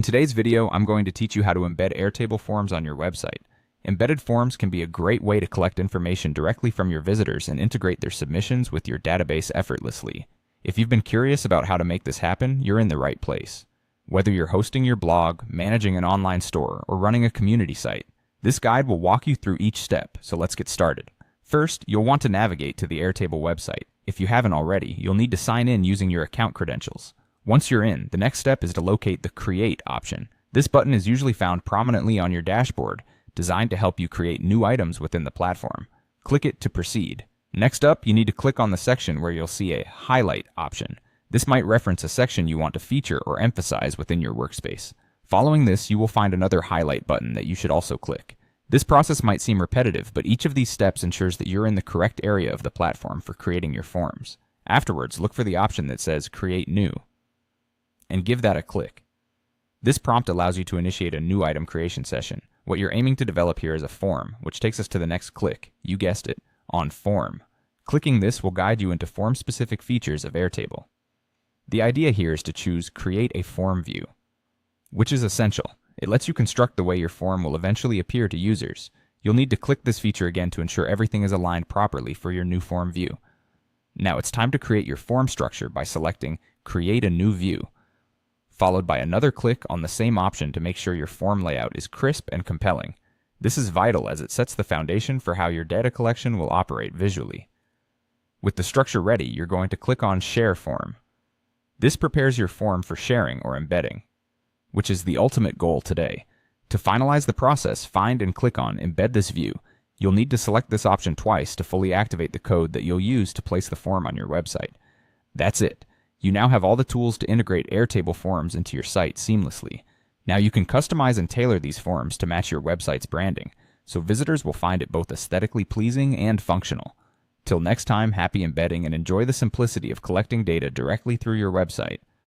In today's video, I'm going to teach you how to embed Airtable forms on your website. Embedded forms can be a great way to collect information directly from your visitors and integrate their submissions with your database effortlessly. If you've been curious about how to make this happen, you're in the right place. Whether you're hosting your blog, managing an online store, or running a community site, this guide will walk you through each step, so let's get started. First, you'll want to navigate to the Airtable website. If you haven't already, you'll need to sign in using your account credentials. Once you're in, the next step is to locate the Create option. This button is usually found prominently on your dashboard, designed to help you create new items within the platform. Click it to proceed. Next up, you need to click on the section where you'll see a Highlight option. This might reference a section you want to feature or emphasize within your workspace. Following this, you will find another Highlight button that you should also click. This process might seem repetitive, but each of these steps ensures that you're in the correct area of the platform for creating your forms. Afterwards, look for the option that says Create New, and give that a click. This prompt allows you to initiate a new item creation session. What you're aiming to develop here is a form, which takes us to the next click. You guessed it, on Form. Clicking this will guide you into form-specific features of Airtable. The idea here is to choose Create a Form View, which is essential. It lets you construct the way your form will eventually appear to users. You'll need to click this feature again to ensure everything is aligned properly for your new form view. Now it's time to create your form structure by selecting Create a New View, followed by another click on the same option to make sure your form layout is crisp and compelling. This is vital as it sets the foundation for how your data collection will operate visually. With the structure ready, you're going to click on Share Form. This prepares your form for sharing or embedding, which is the ultimate goal today. To finalize the process, find and click on Embed this view. You'll need to select this option twice to fully activate the code that you'll use to place the form on your website. That's it. You now have all the tools to integrate Airtable forms into your site seamlessly. Now you can customize and tailor these forms to match your website's branding, so visitors will find it both aesthetically pleasing and functional. Till next time, happy embedding and enjoy the simplicity of collecting data directly through your website.